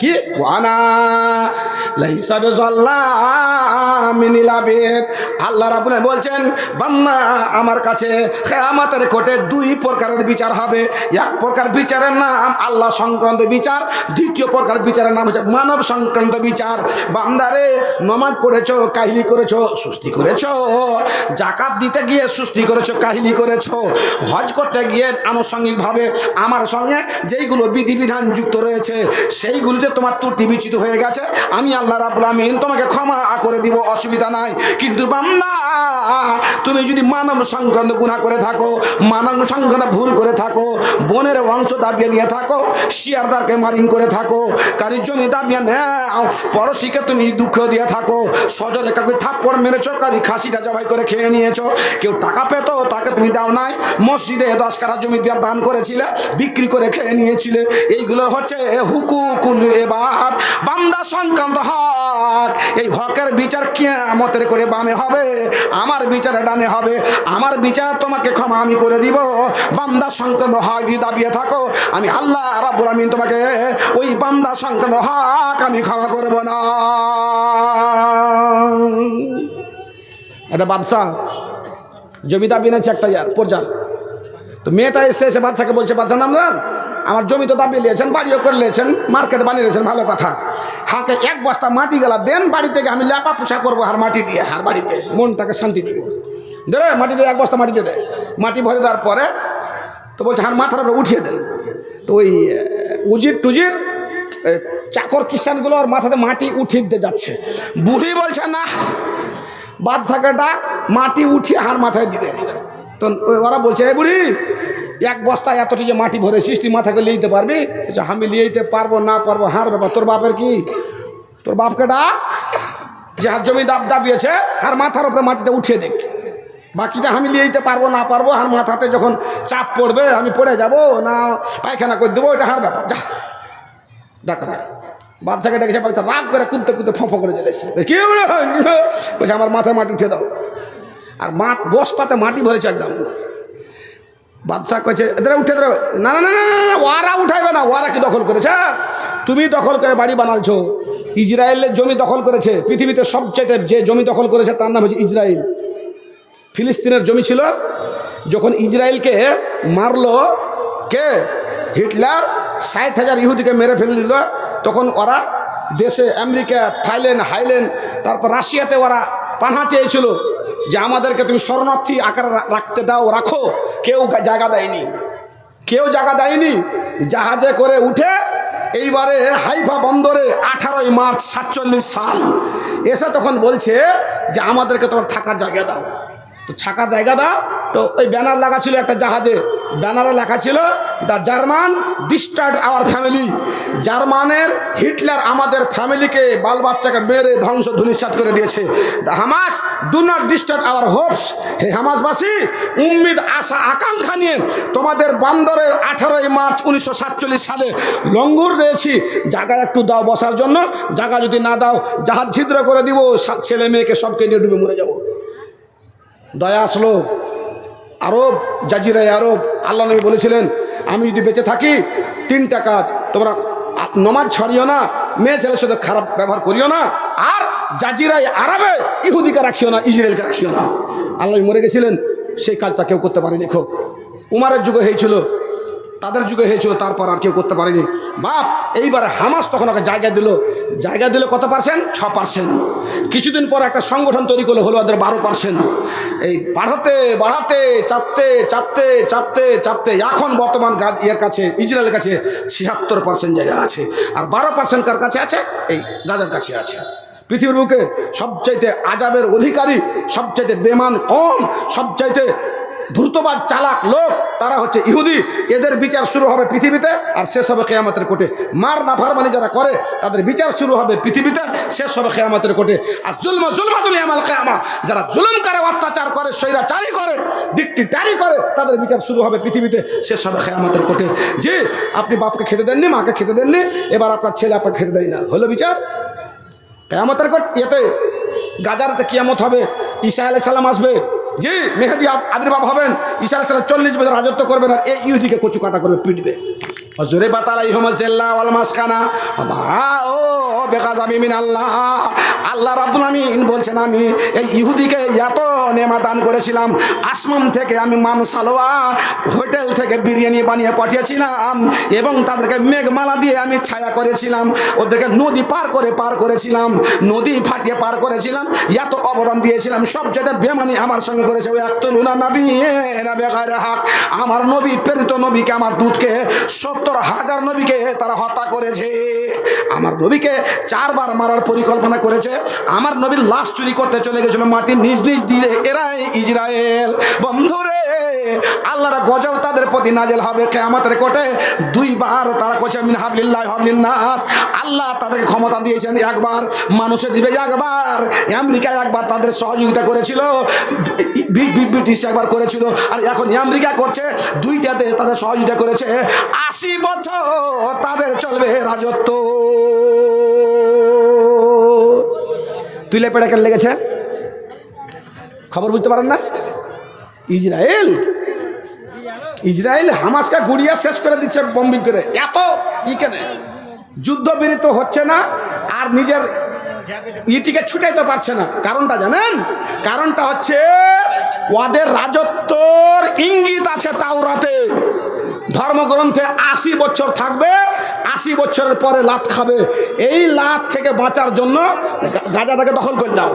কি ওয়ানা লাইসা বিযাল্লামিন লিল আবিদ। আল্লাহ রাব্বুল আলামিন বলছেন, বান্দা আমার কাছে কিয়ামতের কোর্টে 2 প্রকারের বিচার হবে। এক প্রকার বিচারের নাম আল্লাহ সংক্রান্ত বিচার, দ্বিতীয় প্রকার বিচারের নাম হচ্ছে মানব সংক্রান্ত বিচার। বান্দারে, নামাজ পড়েছো, কাহিলি করেছো, সুস্তি করেছো, যাকাত দিতে গিয়ে সুস্তি করেছো, কাহিলি করেছো, হজ করতে গিয়ে আনুষঙ্গিকভাবে আমার সঙ্গে যেইগুলো বিধিবিধান যুক্ত রয়েছে সেইগুলো তোমার ত্রুটি বিচ্যুত হয়ে গেছে, আমি আল্লাহ রাব্বুল আমিন তোমাকে ক্ষমা করে দিব, অসুবিধা নাই। কিন্তু বান্দা, তুমি যদি মানব সংক্রান্ত গুনাহ করে থাকো, মানব সংক্রান্ত ভুল করে থাকো, বোনের অংশ দাবিয়ে নিয়ে থাকো, শিয়ারদারকে মারিং করে থাকো, কারি জমি দাবিয়ে নাও, পড়োশিকে তুমি দুঃখ দিয়ে থাকো, সজরে কাউকে থাপ্পড় মেরেছো, কারি খাসিটা জবাই করে খেয়ে নিয়েছো, কেউ টাকা পেত তাকে তুমি দাও নাই, মসজিদে 10 কাঠা জমি দিয়ে দান করেছিলে, বিক্রি করে খেয়ে নিয়েছিলে, এইগুলো হচ্ছে হুকুকুল ইবাদ, বান্দা সংক্রান্ত হক। এই হকের বিচার কিয়ামতের করে বামে হবে, আমার বিচারে ডানে হবে। আমার বিচার তোমাকে ক্ষমা আমি করে দিব। বান্দা সংক্রান্ত হক যদি দাবিয়ে থাকো, আমি আল্লাহ রাব্বুল আমিন তোমাকে ওই বান্দা সংক্রান্ত হক আমি ক্ষমা করব না। এটা বাদশাহ জমি দাবি নিয়েছে একটা পর্যায়, তো মেয়েটা এসে বাদশাকে বলছে, বাদশাহ নামদার, আমার জমি তো দাবিয়ে নিয়েছেন, বাড়িও করে নিয়েছেন, মার্কেট বানিয়ে দিয়েছেন, ভালো কথা, হাঁকে 1 বস্তা মাটি গেলা দেন, বাড়ি থেকে আমি লেপা পোষা করবো আর মাটি দিয়ে, আর বাড়িতে মনটাকে শান্তি দিব। দে মাটি দিয়ে 1 বস্তা মাটি দিয়ে দেয়, মাটি ভরে দেওয়ার পরে তো বলছে হার মাথার উপরে উঠিয়ে দেন। তো ওই উজির টুজির চাকর কিষানগুলো আর মাথাতে মাটি উঠিয়ে দিয়ে যাচ্ছে। বুড়ি বলছে না, বাদশাকে ডাক, মাটি উঠিয়ে হার মাথায় দিবে। তো ওরা বলছে, এই বুড়ি 1 বস্তা এতটি যে মাটি ভরেছিস, তুই মাথাকে লিয়ে দিতে পারবি? আমি লিয়ে দিতে পারবো না পারবো, হার ব্যাপার, তোর বাপের কি, তোর বাপকে ডাক, যে হার জমি দাবিয়েছে আর মাথার উপরে মাটিটা উঠিয়ে দেখ, বাকিটা আমি লিয়ে দিতে পারবো না পারবো, আর মাথাতে যখন চাপ পড়বে আমি পড়ে যাব না পায়খানা করে দেবো, এটা হার ব্যাপার, যা ডাকা। বাচ্চাকে ডেকেছে, বাচ্চা রাগ করে কুদতে কুদতে ফোঁফো করে চলেছে, কি বলছে আমার মাথায় মাটি উঠে দাও। আর বস্তাতে মাটি ভরেছে একদম। বাদশাহ কয়েছে এদের উঠে দেবে, না না না না না, ওরা উঠাইবে না, ওরা কি দখল করেছে? তুমি দখল করে বাড়ি বানালছো। ইসরায়েলের জমি দখল করেছে, পৃথিবীতে সবচেয়ে যে জমি দখল করেছে তার নাম হচ্ছে ইসরায়েল। ফিলিস্তিনের জমি ছিল, যখন ইসরায়েলকে মারলো কে, হিটলার, 60,000 ইহুদিকে মেরে ফেলে দিল, তখন ওরা দেশে আমেরিকা, থাইল্যান্ড, হাইল্যান্ড, তারপর রাশিয়াতে ওরা পানা চেয়েছিল যে আমাদেরকে তুমি শরণার্থী আকারে রাখতে দাও, রাখো। কেউ জায়গা দেয়নি, কেউ জায়গা দেয়নি। জাহাজে করে উঠে এইবারে হাইফা বন্দরে 18ই মার্চ 47 সাল এসে তখন বলছে যে আমাদেরকে তোমার থাকার জায়গা দাও। তো থাকার জায়গা দাও, তো ওই ব্যানার লাগা ছিল একটা জাহাজে, ব্যানারে লেখা ছিল the German disturbed our family. জার্মানের হিটলার আমাদের ফ্যামিলিকে, বাল বাচ্চাকে মেরে ধ্বংস ধূলিসাৎ করে দিয়েছে। The Hamas do not disturb our hopes. হে হামাসবাসী, উম্মিদ, আশা, আকাঙ্ক্ষা নিয়ে তোমাদের বন্দরে 18ই মার্চ 1947 সালে লঙ্গর দিয়েছি, জায়গা একটু দাও বসার জন্য। জায়গা যদি না দাও জাহাজ ছিদ্র করে দিব, ছেলে মেয়েকে সবকে নিয়ে ডুবে মরে যাব। দয়া আসলো আরব, জাজিরায় আরব। আল্লাহ নবী বলেছিলেন আমি যদি বেঁচে থাকি 3টা কাজ, তোমরা নমাজ ছাড়িও না, মেয়ে ছেলের সাথে খারাপ ব্যবহার করিও না, আর জাজিরায় আরবে ইহুদিকে রাখিও না, ইসরায়েলকে রাখিও না। আল্লাহ মরে গেছিলেন, সেই কাজটা কেউ করতে পারেনি। দেখো উমারের যুগে হয়েছিল, তাদের যুগে হয়েছিল, তারপর আর কেউ করতে পারেনি। বাপ এইবারে হামাস তখন ওকে জায়গা দিল। জায়গা দিল কত পার্সেন্ট? 6%। কিছুদিন পর একটা সংগঠন তৈরি করলো, হলো ওদের 12%। এই বাড়াতে বাড়াতে চাপতে চাপতে চাপতে চাপতে এখন বর্তমান ইয়ের কাছে, ইসরায়েলের কাছে 76% জায়গা আছে। আর 12% কার কাছে আছে? এই গাজার কাছে আছে। পৃথিবীর বুকে সবচাইতে আজাবের অধিকারী, সবচাইতে বেমান কম, সবচাইতে দ্রুতবাদ চালাক লোক তারা হচ্ছে ইহুদি। এদের বিচার শুরু হবে পৃথিবীতে আর শেষ হবে কিয়ামতের কোর্টে। মার নাফরমানি যারা করে তাদের বিচার শুরু হবে পৃথিবীতে, শেষ হবে কিয়ামতের কোর্টে। আর জুলমাতুল ইয়াউমাল কিয়ামা, যারা জুলুম করে, অত্যাচার করে, স্বৈরাচারী করে, ডিক্টেটরি করে, তাদের বিচার শুরু হবে পৃথিবীতে, শেষ হবে কিয়ামতের কোর্টে। যে আপনি বাপকে খেতে দেননি, মাকে খেতে দেননি, এবার আপনার ছেলে আপনাকে খেতে দেয় না, হলো বিচার কিয়ামতের কোর্ট। এতে গাজারতে কিয়ামত হবে, ঈসা আলাইহিস সালাম আসবে, জি মেহেদি আবির্ভাব হবেন, ঈসা আলাইহিস সালাম 40 বছর রাজত্ব করবেন, আর এই ইহুদিকে কচু কাটা করবে, পিটবে। জোরে বাতালাইহুম জিল্লা ওয়াল মাসকানা ও বেগাযাবি মিনাল্লাহ। আল্লাহ রাব্বুল আমিন বলছেন আমি এই ইহুদিকে এত নেমা দান করেছিলাম, আসমান থেকে আমি মানসালোয়া হোটেল থেকে বিরিয়ানি বানিয়ে পাঠিয়েছিলাম, এবং তাদেরকে মেঘমালা দিয়ে আমি ছায়া করেছিলাম, ওদেরকে নদী পার করেছিলাম, নদী ফাটিয়ে পার করেছিলাম, এত অবদান দিয়েছিলাম। সবচেয়ে বেমানি আমার সঙ্গে করেছে ওই আক্তুলুনা নাবিয়্যিনা বিগাইরি হক। আমার নবী, প্রেরিত নবীকে, আমার দূতকে 70,000 নবীকে তারা হত্যা করেছে। আমার নবীকে 4 বার মারার পরিকল্পনা করেছে। আমার নবীর লাশ চুরি করতে চলে গেছিল মাটির নিজ নিজ দিয়ে, এরাই ইসরায়েল। বন্ধুরে, আল্লাহর গজব তাদের প্রতি নাজেল হবে কিয়ামতের কোর্টে। 2 বার তারা কইছে মিন হাবলিল্লাহি হাবলিন নাস। আল্লাহ তাদেরকে ক্ষমতা দিয়েছেন একবার, মানুষে দিবে একবার। আমেরিকা একবার তাদের সহযোগিতা করেছিল, ব্রিটিশ একবার করেছিল, আর এখন আমেরিকা করছে। 2টা দেশ তাদের সহযোগিতা করেছে। 80 বছর তাদের চলবে রাজত্ব। তুলে পেড়ে কেন লেগেছে? খবর বুঝতে পারেন না? ইসরায়েল হামাসকে গুড়িয়ে শেষ করে দিচ্ছে বম্বিং করে। এত কেন যুদ্ধবিরতি হচ্ছে না, আর নিজের ইটিকে ছুটাইতে পারছে না। কারণটা জানেন? কারণটা হচ্ছে ওদের রাজত্বর ইঙ্গিত আছে তাওরাতে, ধর্মগ্রন্থে 80 বছর থাকবে, 80 বছরের পরে লাত খাবে। এই লাত থেকে বাঁচার জন্য গাজাটাকে দখল করে দাও,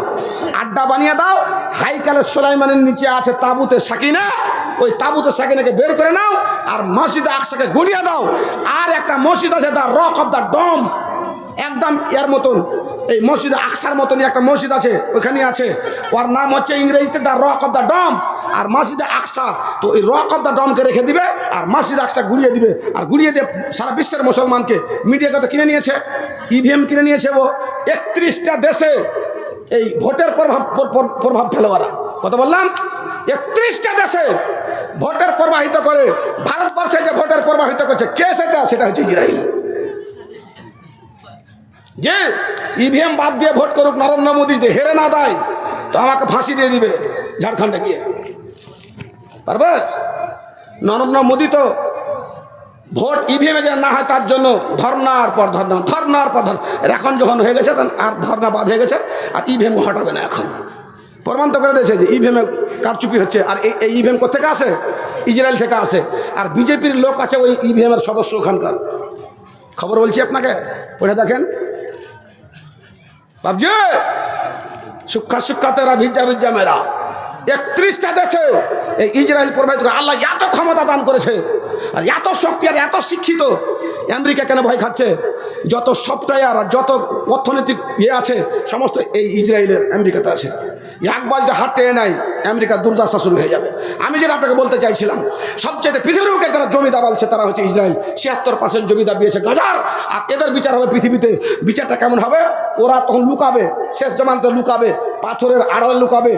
আড্ডা বানিয়ে দাও। হাইকালে সুলাইমানের নিচে আছে তাবুতে সাকিনা, ওই তাবুতে সাকিনাকে বের করে নাও, আর মসজিদে আকসাকে গুড়িয়ে দাও। আর একটা মসজিদ আছে, দ্য রক অফ দ্য ডম, একদম এর মতন, এই মসজিদে আকসার মতনই একটা মসজিদ আছে, ওখানে আছে, ওর নাম হচ্ছে ইংরেজিতে দ্য রক অফ দ্য ডম, আর মসজিদে আকসা। তো এই রক অফ দ্য ডমকে রেখে দিবে, আর মসজিদে আকসা গুড়িয়ে দিবে, আর গুড়িয়ে দিয়ে সারা বিশ্বের মুসলমানকে, মিডিয়াকে তো কিনে নিয়েছে, ইভিএম কিনে নিয়েছে ও। 31টা দেশে এই ভোটের প্রভাব ফেলে ওরা। কত বললাম? 31টা দেশে ভোটের প্রবাহিত করে। ভারতবর্ষে যে ভোটের প্রবাহিত করছে কে, সেটা হচ্ছে ইসরায়েল। যে ইভিএম বাদ দিয়ে ভোট করুক নরেন্দ্র মোদী, যে হেরে না দেয় তো আমাকে ফাঁসি দিয়ে দিবে ঝাড়খণ্ডে গিয়ে, পারবে? নরেন্দ্র মোদী তো ভোট ইভিএমে যেন না হয় তার জন্য ধর্নার পর ধর্না, ধর্নার পর ধর্না। এখন যখন হয়ে গেছে তখন আর ধর্না বাদ হয়ে গেছে, আর ইভিএম হটাবে না। এখন প্রমাণ তো করে দিয়েছে যে ইভিএমে কারচুপি হচ্ছে। আর এই ইভিএম কোথেকে আসে? ইসরায়েল থেকে আসে। আর বিজেপির লোক আছে ওই ইভিএমের সদস্য ওখানকার। খবর বলছি আপনাকে, পড়ে দেখেন। বাবজি সুক্ষা সুক্ষা তেরা ভিজা ভিজা মেরা 31টা দেশে এই ইসরায়েল প্রভাবিত আল্লাহ এত ক্ষমতা দান করেছে, আর এত শক্তি, আর এত শিক্ষিত। আমেরিকা কেন ভয় খাচ্ছে? যত সফটওয়্যার আর যত অর্থনৈতিক আছে সমস্ত এই ইসরায়েলের আমেরিকাতে আছে। একবার যদি হাত টেনে নেয় আমেরিকার দুর্দশা শুরু হয়ে যাবে। আমি যেটা আপনাকে বলতে চাইছিলাম, সবচেয়ে পৃথিবীর বুকে যারা জমি দাবালছে তারা হচ্ছে ইসরায়েল। 76% জমি দাবিয়েছে গাজার। আর এদের বিচার হবে পৃথিবীতে। বিচারটা কেমন হবে? ওরা তখন লুকাবে, শেষ জমানতে লুকাবে, পাথরের আড়ালে লুকাবে,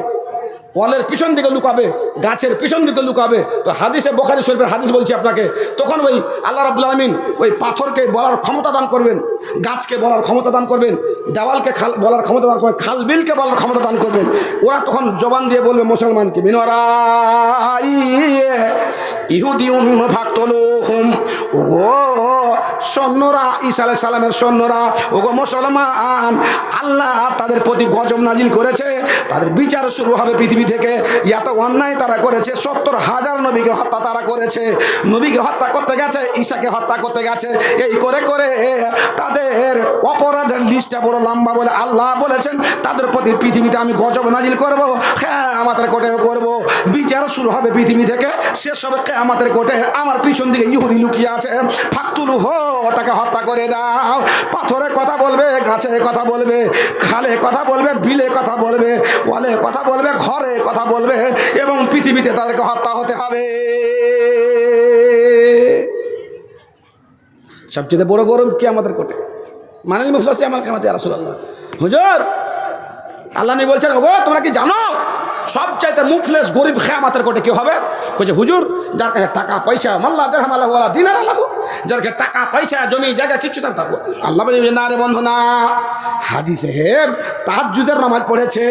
ওয়ালের পিছন দিকে লুকাবে, গাছের পিছন দিকে লুকাবে। তো হাদিসে, বুখারী শরীফের হাদিস বলছি আপনাকে, তখন ওই আল্লাহ রাব্বুল আলামিন ওই পাথরকে বলার ক্ষমতা দান করবেন, গাছকে বলার ক্ষমতা দান করবেন, দেওয়ালকে বলার ক্ষমতা দান করবেন, খালবিলকে বলার ক্ষমতা দান করবেন। ওরা তখন জবান দিয়ে বলবে মুসলমানকে, মিনরাই ইহুদিউন ফাকতুলুহুম, ও সৈন্যরা, ঈসা আলাইহিস সালামের সৈন্যরা, ওগো মুসলমান, আল্লাহ তাদের প্রতি গজব নাজিল করেছে। তাদের বিচার শুরু হবে পৃথিবী থেকে। এত অন্যায় তারা করেছে, 70,000 নবীকে হত্যা তারা করেছে। নবীকে হত্যা করতে গেছে, ঈসাকে হত্যা করতে গেছে। এই করে করে তাদের অপরাধের লিস্টটা বড় লম্বা বলে আল্লাহ বলেছেন তাদের প্রতি পৃথিবীতে আমি গজব নাজিল করব। হ্যাঁ, আমাদের কোটেও করব। বিচার শুরু হবে পৃথিবী থেকে, শেষ হবে আমাদের কোটে। আমার পিছন দিকে ইহুদি লুকিয়ে আছে, ফাকতুলু হো, তাকে হত্যা করে দাও। পাথরে কথা বলবে, গাছে কথা বলবে, খালে কথা বলবে, বিলে কথা বলবে, ওয়ালে কথা বলবে, ঘরে কথা বলবে, এবং পৃথিবীতে তাদেরকে হত্যা হতে হবে। সবচেয়ে বড় গরম কি আমাদের কোটে? মানে মুফতি আমার কামাতে ইয়া রাসূলুল্লাহ, হুজুর আল্লাহ নবী বলছেন, ওগো তোমরা কি জানো সবচাইতে মুফলেস গরিব কিয়ামতের কোটে কি হবে? কইছে হুজুর, যার কাছে টাকা পয়সা, মাল্লা দিরহাম আলাহু ওয়ালা দিনার আলাহু, যার কাছে টাকা পয়সা, জমি জায়গা কিচ্ছু তার থাকবে। আল্লাহ বলে না রে বন্ধু না, হাজি সাহেব তাহাজ্জুদের নামাজ পড়েছে,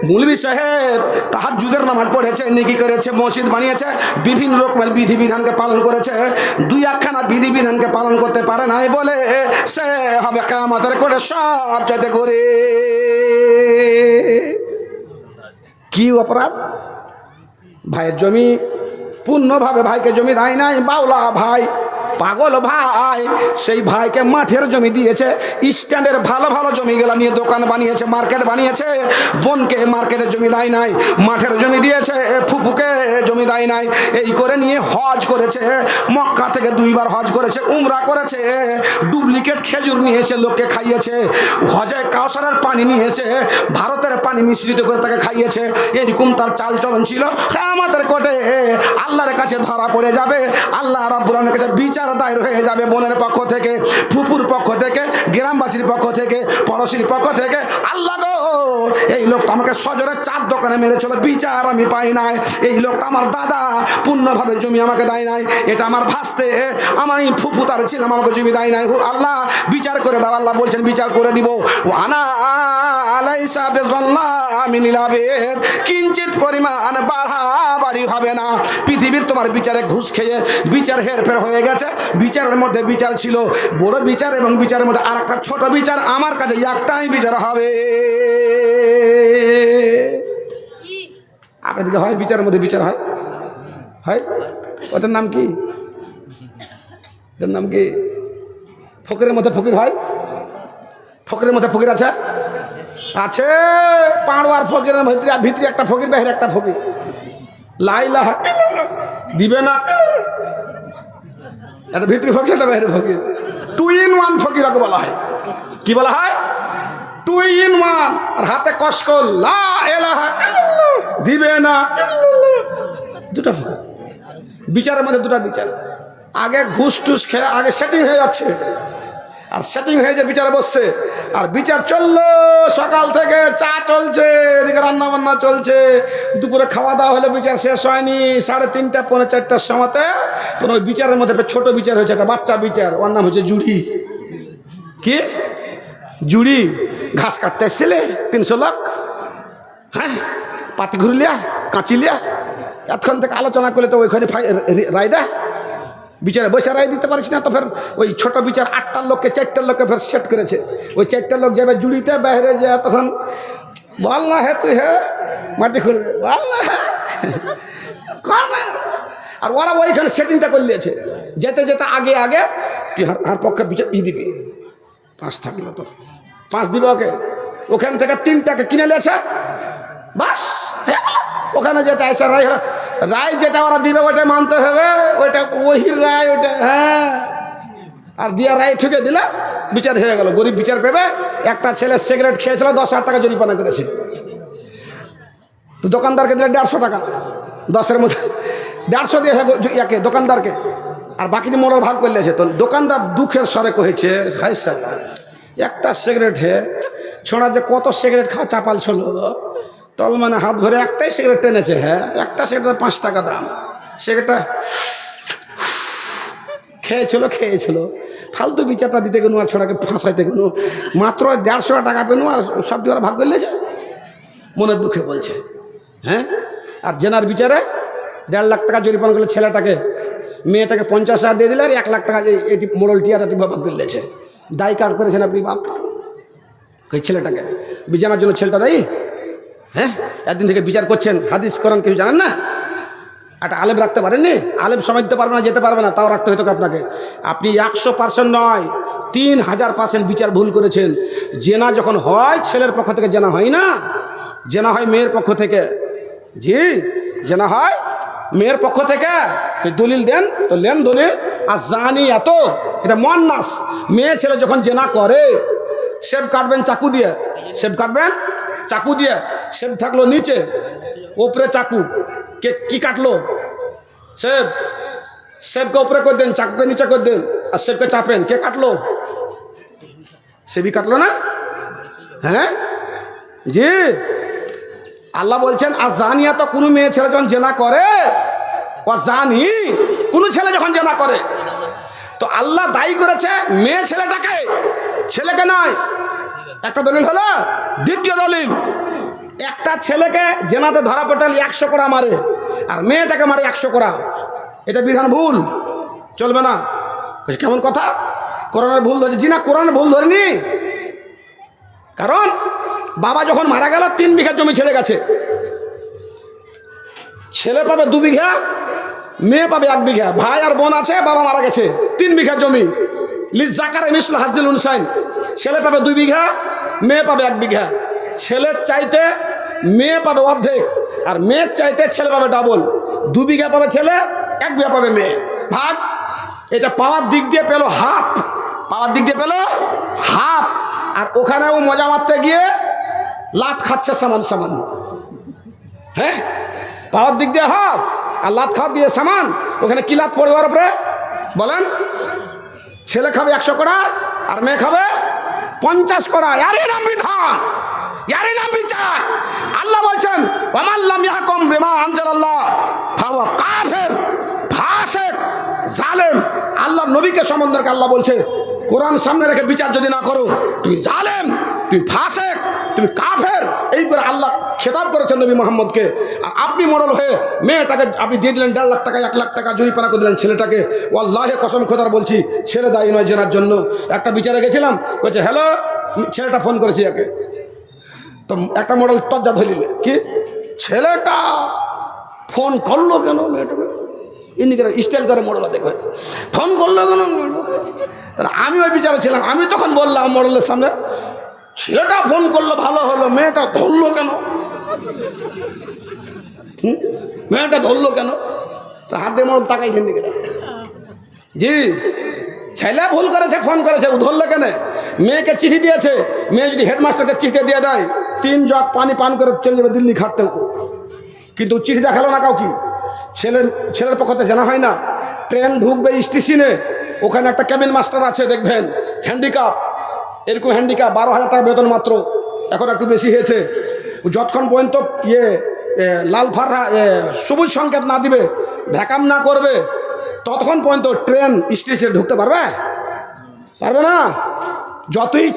মৌলভী সাহেব তাহাজ্জুদের নামাজ পড়েছে, নেকি করেছে, মসজিদ বানিয়েছে, বিভিন্ন রকমের বিধিবিধানকে পালন করেছে, দুই একখানা বিধিবিধানকে পালন করতে পারে নাই বলে সে হবে কিয়ামতের কোটে সবচাইতে গরিব। কি অপরাধ? ভাইয়ের জমি পূর্ণভাবে ভাইকে জমি দেয় নাই, বাউলা ভাই, পাগল ভাই, সেই ভাইকে মাঠের জমি দিয়েছে, স্ট্যান্ডের ভালো ভালো জমিগুলা নিয়ে দোকান বানিয়েছে, মার্কেট বানিয়েছে। বোনকে মার্কেটের জমি দেয় নাই, মাঠের জমি দিয়েছে। ফুফুকে জমি দেয় নাই। এই করে নিয়ে হজ করেছে, মক্কা থেকে 2 বার হজ করেছে, উমরা করেছে, ডুপ্লিকেট খেজুর নিয়ে এসে লোককে খাইয়েছে, হজে কাউসারের পানি নিয়ে এসে ভারতের পানি মিশ্রিত করে তাকে খাইয়েছে। এরকম তার চাল চলন ছিল। আমাদের কোটে আল্লাহর কাছে ধরা পড়ে যাবে, আল্লাহ রাব্বুল আলামিনের কাছে বিচার দায়ের হয়ে যাবে। বোনের পক্ষ থেকে, ফুফুর পক্ষ থেকে, গ্রামবাসীর পক্ষ থেকে, পড়োশির পক্ষ থেকে। আল্লাহ গো, এই লোকটা আমাকে সজরে 4 দোকানে মেরেছিল, বিচার আমি পাই নাই। এই লোকটা আমার দাদা, পূর্ণভাবে জমি আমাকে দেয় নাই। এটা আমার ভাসতে, আমি ফুফু তার ছিলাম, আমাকে জমি দেয় নাই। আল্লাহ বিচার করে দাও। আল্লাহ বলছেন বিচার করে দিব। ও আনা আলাইসা বিযাল্লামিন লিল আবিদ, কিঞ্চিত পরিমাণ বাড়াবাড়ি হবে না। পৃথিবীর তোমার বিচারে ঘুষ খেয়ে বিচার হেরফের হয়ে গেছে। বিচারের মধ্যে বিচার ছিল বড় বিচার, এবং বিচারের মধ্যে আর একটা ছোট বিচার। আমার কাছে একটাই বিচার হবে। আপনাদেরকে হয় বিচারের মধ্যে বিচার হয়? হয়? ওটার নাম কি? ওটার নাম কি? ফকিরের মধ্যে ফকির হয়? ফকিরের মধ্যে ফকির আছে? আছে। পাড়োয়ার ফকিরের ভিতরে একটা ফকির, বাইরে একটা ফকির। লাইলা দিবে না, একটা ভিতরি ফকির, একটা বাইরে ফকির। 2 in 1 ফকির ওকে বলা হয়। কি বলা হয়? 2 in 1। আর হাতে কসকল, লা ইলাহা ইল্লাল্লাহ, দিবে না। দুটা ফকির, বিচারের মধ্যে দুটা বিচার। আগে ঘুষ টুস খেয়ে আগে সেটিং হয়ে যাচ্ছে, আর সেটিং হয়ে যে বিচারে বসছে, আর বিচার চললো সকাল থেকে, চা চলছে, এদিকে রান্না বান্না চলছে, দুপুরে খাওয়া দাওয়া হলে বিচার শেষ হয়নি। 3:30 পৌনে 4টার সময়তে কোনো ওই বিচারের মধ্যে ছোট বিচার হয়েছে, একটা বাচ্চা বিচার। ওর নাম হচ্ছে জুড়ি। কি জুড়ি? ঘাস কাটতে এসেছিলে 300 লাখ, হ্যাঁ, পাতি ঘুরলিয়া, কাঁচি লিয়া, এতক্ষণ থেকে আলোচনা করলে তো ওইখানে রায় দেয়, বিচারে বসে রায় দিতে পারিস না। তো ফের ওই ছোট বিচার 8টার লোককে 4টার লোককে ফের সেট করেছে। ওই 4টার লোক যাবে জুড়িতে, বাইরে যায় তখন বল না হে তুই হে মাটি খুলবে বল না আর ওরা ওইখানে সেটিংটা করে নিয়েছে। যেতে যেতে আগে আগে তুই আর পক্ষের বিচার দিবি 5 থাকলো, তো 5 দিবে ওকে। ওখান থেকে 3টাকে কিনে নিয়েছে, বাস ওখানে যেটা এসে রায় রায় যেটা ওরা দিবে ওইটা মানতে হবে, ওইটা ওহির রায় ওইটা। হ্যাঁ, আর দিয়া রায় ঠুকে দিলে বিচার হয়ে গেল, গরিব বিচার পেবে। একটা ছেলে সিগারেট খেয়েছিল, 10,000 টাকা জরিমানা করেছে। তো দোকানদারকে দিলে 150 টাকা, 10-এর মধ্যে 150 দিয়ে ইয়াকে দোকানদারকে, আর বাকি মোড়ল ভাগ করে নিয়েছে। তো দোকানদার দুঃখের স্বরে কহেছে, হাই স্যার একটা সিগারেট হে ছোঁড়া যে কত সিগারেট খাওয়া চাপাল ছিল, তল মানে হাত ভরে একটাই সিগারেট টেনেছে। হ্যাঁ, একটা সিগারেটের 5 টাকা দাম। সিগারেটটা খেয়েছিল ফালতু বিচারটা দিতে গেল, আর ছোড়াকে ফাঁসাইতে গেল, মাত্র 150 টাকা পেনু, আর সব দিকে ভাগ করে নিয়েছে। মনের দুঃখে বলছে। হ্যাঁ, আর জেনার বিচারে 1.5 লাখ টাকা জরিমানা করলে ছেলেটাকে, মেয়েটাকে 50,000 দিয়ে দিলে, আর 1 লাখ টাকা এটি মোড়ল টিয়ারটি ভাগ করে নিয়েছে। দায়ী কাজ করেছেন আপনি বাপ? ওই ছেলেটাকে বিচারের জন্য ছেলেটা দায়ী? হ্যাঁ, একদিন থেকে বিচার করছেন, হাদিস কোরআন কেউ জানেন না? একটা আলেম রাখতে পারেননি? আলেম সময় দিতে পারবে না, যেতে পারবে না, তাও রাখতে হতো আপনাকে। আপনি 100% নয়, 3000% বিচার ভুল করেছেন। জেনা যখন হয় ছেলের পক্ষ থেকে জেনা হয় না, জেনা হয় মেয়ের পক্ষ থেকে। জি, জেনা হয় মেয়ের পক্ষ থেকে। দলিল দেন তো লেন দলিল। আর জানি এত এটা মুয়ান্নাস, মেয়ে ছেলে যখন জেনা করে সেব কাটবেন চাকু দিয়ে, সেব কাটবেন চাকু দিয়ে। সেব থাকলো নিচে, ওপরে চাকু। কে কি কাটলো? সেব। সেবকে ওপরে করে দেন, চাকুকে নিচে করে দেন, আর সেবকে চাপেন। কে কাটলো? সেবই কাটলো না? হ্যাঁ জি, আল্লাহ বলছেন আর জানিয়া, তো কোনো মেয়ে ছেলে যখন জেনা করে, ও জানি কোনো ছেলে যখন জেনা করে, তো আল্লাহ দায়ী করেছে মেয়ে ছেলেটাকে, ছেলেকে নয়। একটা দলিল হলো। দ্বিতীয় দলিল, একটা ছেলেকে জেনাতে ধরা পড়লে 100 করা মারে, আর মেয়েটাকে মারে 100 করা। এটা বিধান ভুল, চলবে না। কেমন কথা? কোরআনের ভুল ধরেছে? জি না, কোরআনের ভুল ধরেনি। কারণ বাবা যখন মারা গেল 3 বিঘা জমি ছেড়ে গেছে, ছেলে পাবে 2 বিঘা, মেয়ে পাবে 1 বিঘা। ভাই আর বোন আছে, বাবা মারা গেছে, 3 বিঘা জমি। লিজাকারে মিসলু হাজ্জিল উনসাইন, ছেলে পাবে 2 বিঘা, মেয়ে পাবে 1 বিঘা। ছেলের চাইতে মেয়ে পাবে অর্ধেক, আর মেয়ের চাইতে ছেলে পাবে ডাবল। 2 বিঘা পাবে ছেলে, 1 বিঘা পাবে মেয়ে। ভাগ। এটা পাওয়ার দিক দিয়ে পেলো হাফ, পাওয়ার দিক দিয়ে পেলো হাফ। আর ওখানেও মজা মারতে গিয়ে লাত খাচ্ছে সামান সামান। হ্যাঁ, পাওয়ার দিক দিয়ে হাফ, আর লাত খাওয়া দিয়ে সামান। ওখানে কি লাত পড়বে ওর উপরে বলেন? ছেলে খাবে 100 কড়া, আর মেয়ে খাবে 50 কড়া। ইয়ারই নাম বিধান, ইয়ারই নাম বিচার। আল্লাহ বলছেন ওয়ামান লাম ইয়াহকুম বিমা আনজালাল্লাহ ফাহুয়া কাফির, ফাসিক, জালেম। আল্লাহর নবীকে সম্বন্ধে আল্লাহ বলছে, কোরআন সামনে রেখে বিচার যদি না করো, তুমি জালেম, তুমি ফাসিক, তুমি কাফের। এই করে আল্লাহ খেতাব করেছেন নবী মুহাম্মদকে। আর আপনি মোড়ল হয়ে মেয়েটাকে আপনি দিয়ে দিলেন 1.5 লাখ টাকা, 1 লাখ টাকা জরিমানা করে দিলেন ছেলেটাকে। ওয়াল্লাহি কসম খোদার বলছি, ছেলে দায়ী নয় জেনার জন্য। একটা বিচারে গেছিলাম, বলছে হ্যালো, ছেলেটা ফোন করেছে একে। তো একটা মোড়ল তজ্জা ধরিলে, কি ছেলেটা ফোন করলো কেন মেয়েটাকে? ইনি করে স্টাইল করে মোড়লা দেখবেন, ফোন করলো কেন? আমি ওই বিচারে ছিলাম, আমি তখন বললাম মোড়লের সামনে, ছেলেটা ফোন করলো ভালো হলো, মেয়েটা ধরলো কেন? মেয়েটা ধরলো কেন? তা হাত দিয়ে মোড়ল তাকাই হিন্দি করে, জি ছেলে ভুল করেছে, ফোন করেছে, ধরলো কেন? মেয়েকে চিঠি দিয়েছে, মেয়ে যদি হেডমাস্টারকে চিঠি দিয়ে দেয় 3 জগ পানি পান করে চলে যাবে দিল্লি খাটতেও, কিন্তু চিঠি দেখালো না কাউ। কি ছেলের পক্ষতে জানা হয় না? ট্রেন ঢুকবে স্টেশনে, ওখানে একটা ক্যাবিন মাস্টার আছে দেখবেন, হ্যান্ডিক্যাপ, এরকম হ্যান্ডিক্যাপ, 12,000 টাকা বেতন মাত্র, এখন একটু বেশি হয়েছে। যতক্ষণ পর্যন্ত লাল ফাররা সবুজ সংকেত না দিবে, ভ্যাকাম না করবে, ততক্ষণ পর্যন্ত ট্রেন স্টেশনে ঢুকতে পারবে না। যতই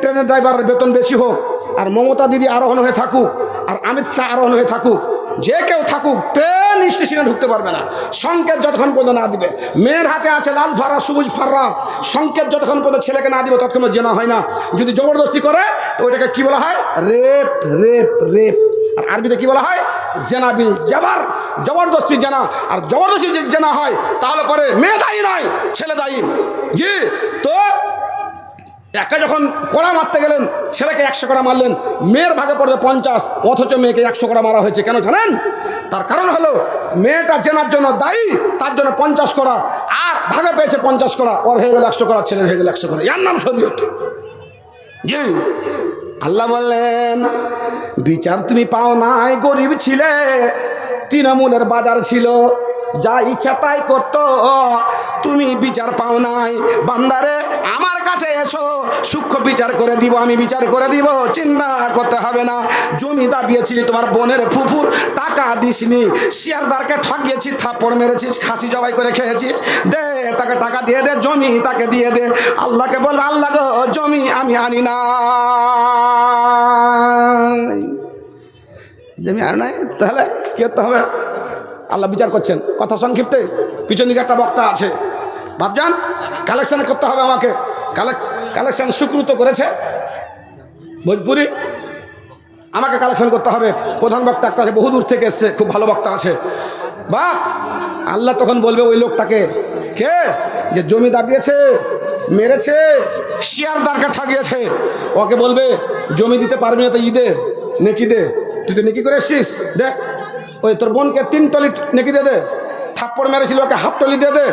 ট্রেনের ড্রাইভারের বেতন বেশি হোক, আর মমতা দিদি আরোহণ হয়ে থাকুক, আর অমিত শাহ আরোহণ হয়ে থাকুক, যে কেউ থাকুক ট্রেন স্টেশনে ঢুকতে পারবে না সংকেত যতক্ষণ পর্যন্ত না দিবে। মেয়ের হাতে আছে লাল ফাররা সবুজ ফাররা, সংকেত যতক্ষণ পর্যন্ত ছেলেকে না দিবে ততক্ষণ জেনা হয় না। যদি জবরদস্তি করে তো ওইটাকে কি বলা হয়? Rape rape rape. আর আরবিতে কি বলা হয়? জেনা বিল জাবার, জবরদস্তি জেনা। আর জবরদস্তি যদি জেনা হয় তাহলে পরে মেয়ে দায়ী নয়, ছেলে দায়ী। জি, তো একা যখন কড়া মারতে গেলেন ছেলেকে 100 কড়া মারলেন, মেয়ের ভাগে পড়বে 50, অথচ মেয়েকে 100 কড়া মারা হয়েছে। কেন জানেন? তার কারণ হলো মেয়েটা জেনার জন্য দায়ী, তার জন্য 50 কড়া, আর ভাগে পেয়েছে 50 কড়া, ওর হয়ে গেল 100 কড়া, ছেলের হয়ে গেল 100 কড়া। এর নাম শরীয়ত। জি, আল্লাহ বললেন বিচার তুমি পাও নাই, গরিব ছিলে, তৃণমূলের বাজার ছিল, যা ইচ্ছা তাই করতো, তুমি বিচার পাও নাই। বান্দারে আমার কাছে এসো, সূক্ষ্ম বিচার করে দিব, আমি বিচার করে দিব, চিন্তা করতে হবে না। জমি দাবিয়েছিলি তোমার বোনের ফুফুর, টাকা দিসনি, শেয়ারদারকে ঠকিয়েছিস, থাপ্পড় মেরেছিস, খাসি জবাই করে খেয়েছিস, দে তাকে টাকা দিয়ে দে, জমি তাকে দিয়ে দে। আল্লাহকে বলবে আল্লাহ গো জমি আমি আনি না, জমি আনি নাই, তাহলে কি করতে হবে? আল্লাহ বিচার করছেন। কথা সংক্ষিপ্তে, পিছন দিকে একটা বক্তা আছে, ভাবজান কালেকশন করতে হবে আমাকে। কালেকশন সুক্রুত করেছে ভোজপুরি, আমাকে কালেকশন করতে হবে। প্রধান বক্তা একটা আছে, বহুদূর থেকে এসছে, খুব ভালো বক্তা আছে। বাপ আল্লাহ তখন বলবে ওই লোকটাকে, কে যে জমি দাবিয়েছে, মেরেছে, শেয়ারদারকে ঠকিয়েছে, ওকে বলবে জমি দিতে পারবি না তো ঈদে নেকি দে, তুই তো নেকি করে এসছিস, দে ওই তোর বোনকে 3 টলি নেকি দিয়ে দে, থাপ্পড় মেরেছিল ওকে হাফ টলি দিয়ে দে,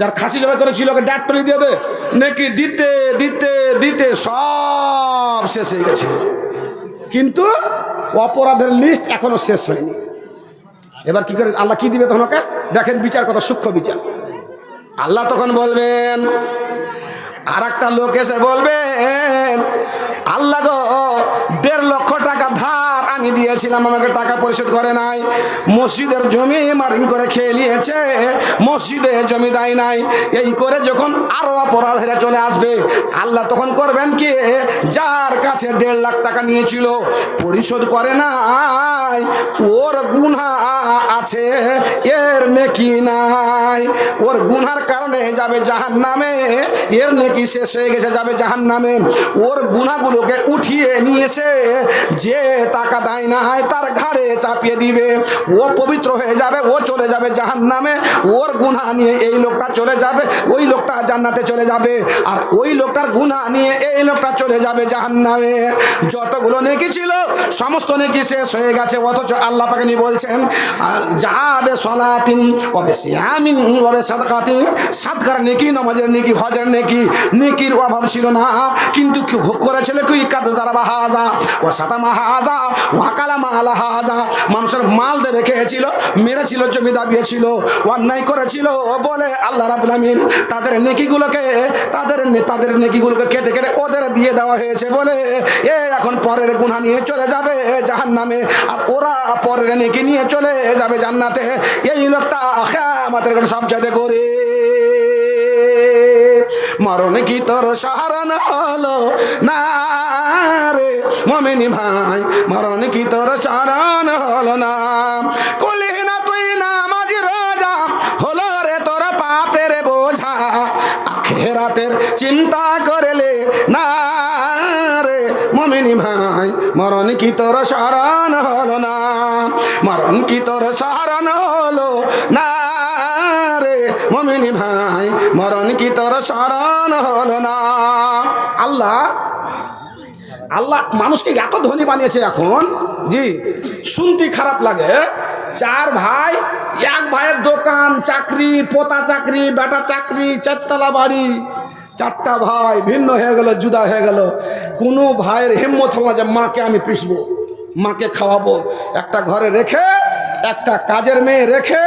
যার খাসি জবাই করেছিল ওকে 1.5 টলি দিয়ে দে। নেকি দিতে দিতে দিতে সব শেষ হয়ে গেছে, কিন্তু অপরাধের লিস্ট এখনো শেষ হয়নি। এবার কি করে আল্লাহ কি দিবে তখন ওকে? দেখেন বিচার কত সূক্ষ্ম বিচার। আল্লাহ তখন বলবেন, আর একটা লোক এসে বলবেন আল্লাহ গো 1.5 লক্ষ টাকা ধার আমি দিয়েছিলাম, আমাকে টাকা পরিশোধ করে নাই, মসজিদের জমি মারিন করে খেয়ে নিয়েছে, মসজিদে জমি দেয় নাই। এই করে যখন আরো অপরাধীরা চলে আসবে, আল্লাহ তখন করবেন কি, যার কাছে 1.5 লাখ টাকা নিয়েছিল পরিশোধ করে নাই, ওর গুনাহ আছে, এর নেকি নাই, ওর গুনার কারণে যাবে জাহান্নামে, এর নেকি শেষ হয়ে গেছে, যাবে জাহান্নামে। ওর গুনাহগুলোকে উঠিয়ে নিয়ে এসে যে টাকা দেয় না তার ঘাড়ে চাপিয়ে দিবে, ও পবিত্র হয়ে যাবে, ও চলে যাবে জাহান্নামে। ওর গুনাহ নিয়ে এই লোকটা চলে যাবে, ওই লোকটা জান্নাতে চলে যাবে, আর ওই লোকটার গুনাহ নিয়ে এই লোকটা চলে যাবে জাহান্নামে। যতগুলো নেকি ছিল সমস্ত নেকি শেষ হয়ে গেছে, অথচ আল্লাহ পাক নিয়ে বলছেন যাবে সলাতিন ওবে সিয়ামিন ওবে সাদকাতিন, সাদকার নেকি, নামাজের নেকি, হজের নেকি, নেকির অভাব ছিল না, কিন্তু করেছিল কি কাদ জারাবা হাজা ও সাতামা হাজা ও কালামা আলা হাজা, মানুষের মাল দেবে খেয়েছিল, মেরেছিল, জমি দাবিয়েছিল, অন্যায় করেছিল বলে আল্লাহ রাব্বুল আমিন তাদের নেকিগুলোকে কেটে কেটে ওদের দিয়ে দেওয়া হয়েছে বলে এ এখন পরের গুনাহ নিয়ে চলে যাবে জাহান্নামে, আর ওরা পরের নেকি নিয়ে চলে যাবে জান্নাতে। এই লোকটা কিয়ামতের সব জায়গায় করে মরণ কি তোর সাহারান হলো না রে মুমিনি ভাই, মরণ কি তোর সাহারান হলো না, কলি না তুই নামাজি রোজা, হলো রে তোর পাপের বোঝা, আখিরাতের চিন্তা করলে না রে মুমিনি ভাই, মরণ কি তোর সাহারান হলো না, মরণ কি তোর সাহারান হলো না রে মুমিনি ভাই, মরণ কি তোর সাহারান হলো না। আল্লাহ মানুষকে এত ধনী বানিয়েছে এখন, জি শুনতে খারাপ লাগে, 4 ভাই, এক ভাইয়ের দোকান, চাকরি, পোতা চাকরি, বেটা চাকরি, 4 তলা বাড়ি, 4টা ভাই ভিন্ন হয়ে গেল, জুদা হয়ে গেল। কোনো ভাইয়ের হিম্মত হলো না যে মাকে আমি পিসবো, মাকে খাওয়াবো, একটা ঘরে রেখে, একটা কাজের মেয়ে রেখে,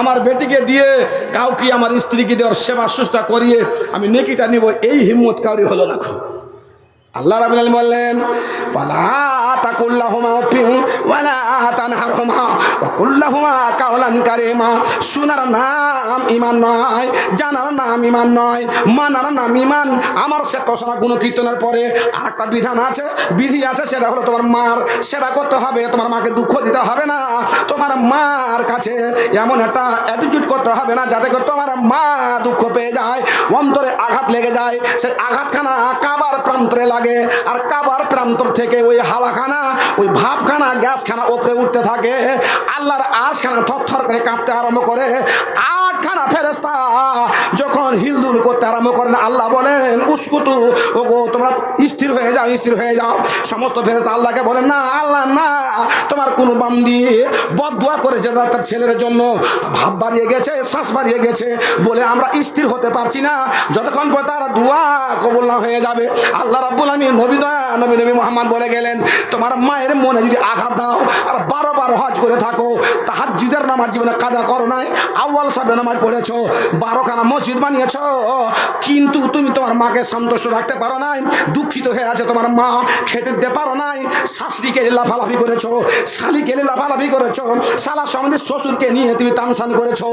আমার বেটিকে দিয়ে, কাউকে আমার স্ত্রীকে দেওয়ার সেবা সুস্থা করিয়ে আমি নেকিটা নিব, এই হিম্মত কাউরি হলো না। আল্লাহ রাব্বুল আলামিন বললেন ওয়ালা তাকুল্লাহুমা উফিন ওয়ালা তানহারহুমা ওয়া কুল্লাহুমা কাওলান কারীমা। শোনার নাম ঈমান নয়, জানার নাম ঈমান নয়, মানার নাম ঈমান। আমার সে ঘোষণা গুণ কীর্তনের পরে আরেকটা বিধান আছে, বিধি আছে, সেটা হলো তোমার মার সেবা করতে হবে। তোমার মাকে দুঃখ দিতে হবে না, তোমার মার কাছে এমন একটা অ্যাটিটিউড করতে হবে না যাতে করে তোমার মা দুঃখ পেয়ে যায়, অন্তরে আঘাত লেগে যায়। সেই আঘাতখানা কাবার প্রান্তরে লাগে, আর কাবার প্রান্তর থেকে ওই হাওয়াখানা, ওই ভাবখানা, গ্যাসখানা ওপরে উঠতে থাকে। আল্লাহর আরশখানা থরথর করে কাঁপতে আরম্ভ করে। আটখানা ফেরেশতা যখন হিলদুল করতে আরম্ভ করেন, আল্লাহ বলেন উসকুতু, ওগো তোমরা স্থির হয়ে যাও, স্থির হয়ে যাও। সমস্ত ফেরেশতা আল্লাহকে বলেন না আল্লাহ না, তোমার কোনো বান্দি বদদুয়া করেছে তার ছেলের জন্য, ভাব বাড়িয়ে গেছে, শ্বাস বাড়িয়ে গেছে বলে আমরা স্থির হতে পারছি না, যতক্ষণ পর তার দোয়া কবুল না হয়ে যাবে। আল্লাহ রাব্বুল আলামিন নবী মুহাম্মদ বলে গেলেন তোমার মায়ের মনে যদি আঘাত দাও আর 12 হজ করে থাকো, তাহাজ্জুদের নামাজ জীবনে কাজা করো নাই, আউয়াল সাবে নামাজ পড়েছো, 12খানা মসজিদ বানিয়েছো, কিন্তু তুমি তোমার মাকে সন্তুষ্ট রাখতে পারো নাই, দুঃখিত হয়ে আছে তোমার মা, খেতে দিতে পারো নাই, শাশুড়িকে লাফালাফি করেছো, শালিকে লাফালাফি করেছো, শালা সম্বন্ধে শ্বশুরকে নিয়ে তুমি তানসান করেছো,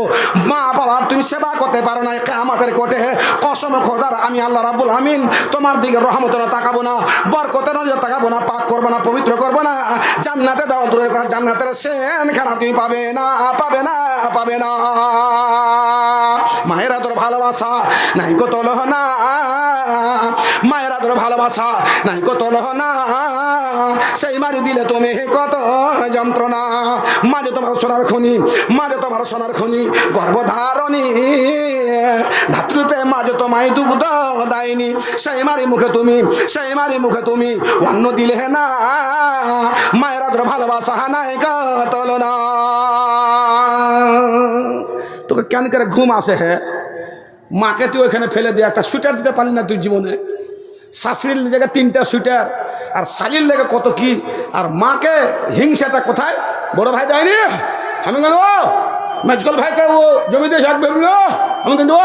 মা বাবার তুমি সেবা করতে পারো নাই, কিয়ামতের কোটে কসম খোদার আমি আল্লাহ রাব্বুল আমিন তোমার দিকে রহমতের তাকাবো না, বরকতের নজর তাকাবো না, পাক করবো না, পবিত্র করবো না, জান্নাতে দেওয়া দূরের কথা জান্নাতের সেনখানা তুমি পাবে না, পাবে না, পাবে না। মায়েরা তোর ভালোবাসা নাই কত লহ না, মায়েরা তোর ভালোবাসা নাই কত লহ না, সেই মারি দিলে তুমি কত যন্ত্রণা। মাঝে তোমার সোনার খনি, মাঝে তোমার সোনার খনি, গর্ভধারণী ধাত্রুপে মাঝে তোমায় দুগ্ধ দায়নি, সেই মারি মুখে তুমি, সেই মারি মুখে তুমি অন্ন দিলে না, মায়েরা তোর ভালোবাসা নাই কত না। তোকে কেন করে ঘুম আসে? হ্যাঁ, মাকে তুই ওইখানে ফেলে দিয়ে একটা সুইটার দিতে পারলি না তুই জীবনে, শাশুড়ির জায়গায় 3টা সুইটার, আর শালির লেগে কত কি, আর মাকে হিংসাটা কোথায়? বড় ভাই দেয়নি, আমি কেন মেজকল ভাইকে ও জমি দিয়ে থাকবে আমি কিন্তু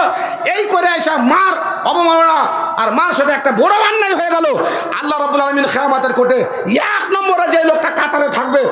এই করে আসা মার অবমাননা, আর মার সাথে একটা বড় অন্যায় হয়ে গেল। আল্লাহ রাব্বুল আলামিন কিয়ামতের কোটে 1 নম্বরে যে লোকটা কাতারে থাকবে